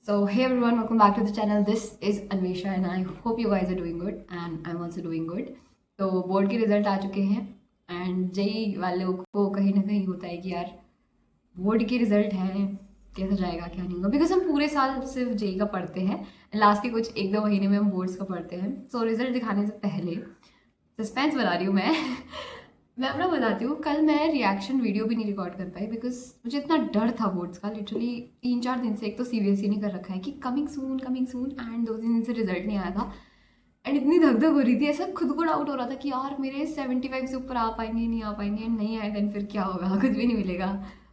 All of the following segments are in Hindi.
So, hey everyone, welcome back to the channel. This is Anvesha and I hope you guys are doing good and I'm also doing good. तो बोर्ड के रिजल्ट आ चुके हैं एंड जेई वालों को कहीं ना कहीं होता है कि यार बोर्ड के रिजल्ट हैं, कैसा जाएगा क्या नहीं होगा, बिकॉज हम पूरे साल सिर्फ जेई का पढ़ते हैं। लास्ट के कुछ एक दो महीने में हम बोर्ड्स का पढ़ते हैं। सो रिजल्ट दिखाने से पहले सस्पेंस बना रही हूँ मैं। मैं अपना बताती हूँ, कल मैं रिएक्शन वीडियो भी नहीं रिकॉर्ड कर पाई बिकॉज मुझे इतना डर था बोर्ड्स का। लिटरली 3-4 दिन से एक तो सीबीएसई ने कर रखा है कि कमिंग सून एंड 2-3 दिन से रिजल्ट नहीं आया था एंड इतनी धक धक हो रही थी, ऐसा खुद को डाउट हो रहा था कि यार मेरे 75 से ऊपर आ पाएंगे नहीं आ पाएंगे, एंड नहीं आए देन फिर क्या होगा, कुछ भी नहीं मिलेगा।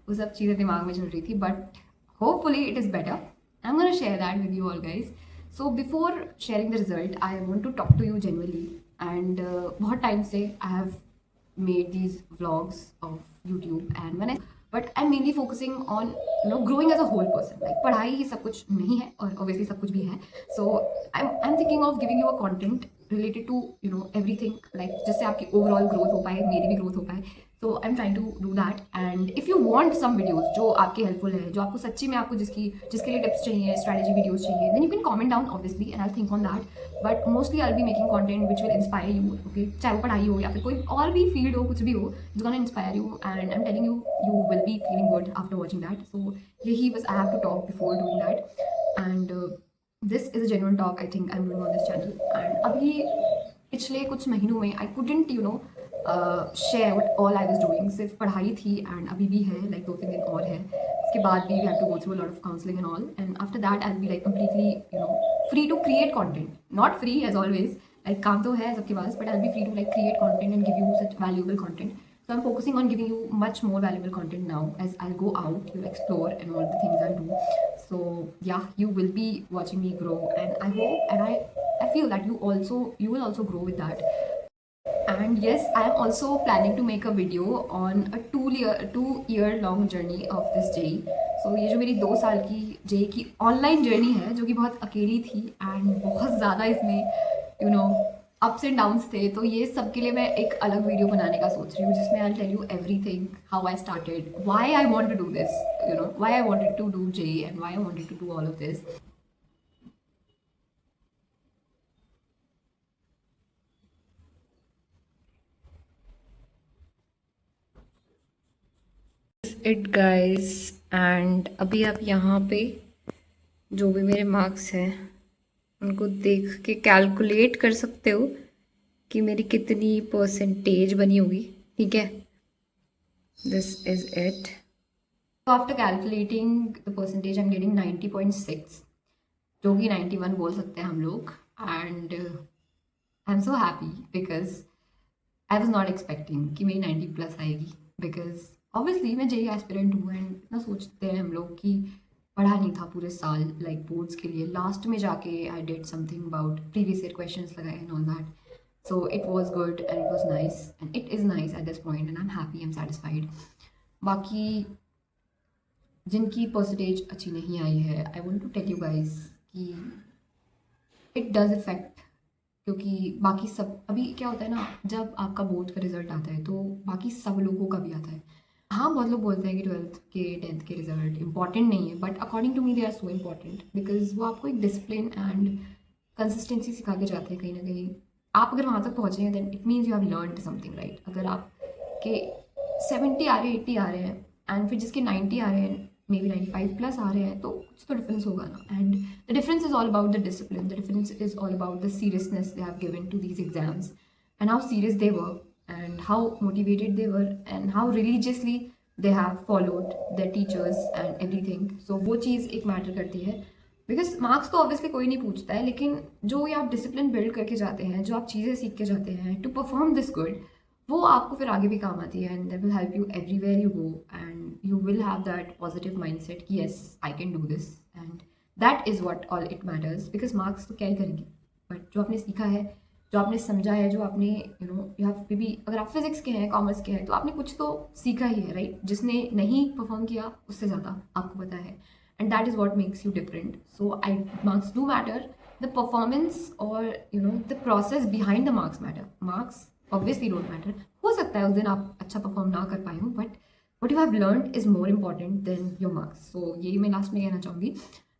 वो सब चीज़ें दिमाग में चल रही थी but hopefully it is better. I am gonna share that with you all guys. So before sharing the result I want to talk to you genuinely and बहुत टाइम से I have made these vlogs of YouTube and when I but I'm mainly focusing on growing as a whole person. Like पढ़ाई ही सब कुछ नहीं है और obviously सब कुछ भी है. So I'm thinking of giving you a content related to everything, like जिससे आपकी overall growth हो पाए, मेरी भी growth हो पाए. So I'm trying to do that and if you want some videos जो आपके helpful है, जो आपको सच्ची में आपको जिसके लिए tips चाहिए, strategy videos चाहिए, then you can comment down obviously and I'll think on that. But mostly I'll be making content which will inspire you, okay? चाहे वो पढ़ाई हो या फिर कोई और भी फील्ड हो, कुछ भी हो, it's gonna inspire you and I'm telling you, you will be feeling good after watching that. So यही बस I have to talk before doing that and this is a genuine talk I think I'm doing on this channel and अभी पिछले कुछ महीनों में I couldn't share what all I was doing. सिर्फ पढ़ाई थी एंड अभी भी है, लाइक 2-3 दिन और है, उसके बाद भी we have to go through a lot of counseling and all and after that I'll be like completely free to create content, not free as always, like काम तो है सबके पास but I'll be free to like create content and give you such valuable content. So I'm focusing on giving you much more valuable content now as I'll go out, you'll explore and all the things I'll do. So yeah, you will be watching me grow and I hope and I feel that you will also grow with that. And yes, I am also planning to make a video on a 2 year long journey of this JEE. So ये जो मेरी 2 साल की JEE की ऑनलाइन जर्नी है, जो कि बहुत अकेली थी एंड बहुत ज़्यादा इसमें अप्स एंड डाउन्स थे, तो ये सब के लिए मैं एक अलग वीडियो बनाने का सोच रही हूँ जिसमें I tell you everything, how I started, why I want to do this, why I wanted to do JEE and why I wanted to do all of this. It guys and अभी आप यहाँ पे जो भी मेरे मार्क्स हैं उनको देख के कैलकुलेट कर सकते हो कि मेरी कितनी परसेंटेज बनी होगी. ठीक है, दिस इज इट. तो after calculating the percentage I am getting 90.6, जो कि 91 बोल सकते हैं हम लोग and I am so happy because I was not expecting कि मेरी 90+ आएगी बिकॉज ऑब्वियसली मैं जेई एस्पिरेंट हूँ एंड इतना सोचते हैं हम लोग कि पढ़ा नहीं था पूरे साल लाइक बोर्ड्स के लिए, लास्ट में जाके I did something about previous year questions लगाए and all that. So it was good and it was nice and it is nice at this point and I am happy, I am satisfied. बाकी जिनकी परसेंटेज अच्छी नहीं आई है, I want to tell you guys कि इट डज इफेक्ट, क्योंकि बाकी सब अभी क्या होता है ना, जब आपका बोर्ड का रिजल्ट आता है तो बाकी सब लोगों का भी आता है. हाँ, बहुत लोग बोलते हैं कि 12th के 10th के रिजल्ट इंपॉर्टेंट नहीं है but according to me they are so important because वो आपको एक डिसिप्लिन एंड कंसिस्टेंसी सिखा के जाते हैं कहीं ना कहीं. आप अगर वहाँ तक पहुँचे हैं then it means you have learned something right. अगर आपके 70 आ रहे हैं, 80 आ रहे हैं एंड फिर जिसके 90 आ रहे हैं, मे बी 95+ आ रहे हैं, तो कुछ तो डिफरेंस होगा ना. And the difference is all about the discipline, the difference is all about the seriousness they have given to these exams and how serious they were and how motivated they were and how religiously they have followed their teachers and everything. So वो चीज़ एक मैटर करती है बिकॉज मार्क्स तो ऑब्वियसली कोई नहीं पूछता है, लेकिन जो ये आप डिसिप्लिन बिल्ड करके जाते हैं, जो आप चीज़ें सीख के जाते हैं टू परफॉर्म दिस गुड, वो आपको फिर आगे भी काम आती है and that will help you everywhere you go and you will have that positive mindset कि yes I can do this and that is what all it matters. Because marks तो क्या ही करेंगे, बट जो आपने सीखा है, जो आपने समझा है, जो आपने यू हैव मे बी, अगर आप फिजिक्स के हैं, कॉमर्स के हैं, तो आपने कुछ तो सीखा ही है राइट. जिसने नहीं परफॉर्म किया उससे ज़्यादा आपको पता है and that is what makes you different. So I marks do matter, the performance और the process behind the marks matter. Marks obviously don't matter. हो सकता है उस दिन आप अच्छा परफॉर्म ना कर पाए हो but what you have learn is more important than your marks. So यही मैं लास्ट में कहना चाहूँगी.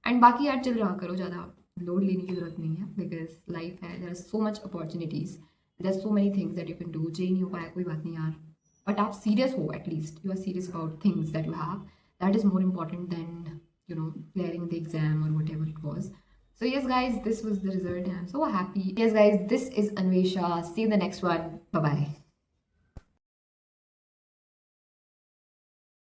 एंड बाकी यार चिल रहा करो, ज़्यादा लोड लेने की ज़रूरत नहीं है, बिकॉज लाइफ है, there are so much opportunities, there are so many things that you can do. जे नहीं हो पाया कोई बात नहीं यार, बट आप सीरियस हो, at least you are serious about things that you have, that is more important than clearing the exam or whatever it was. So yes guys, this was the result and I'm so happy. Yes guys, this is Anvesha. See you in the next one. Bye bye.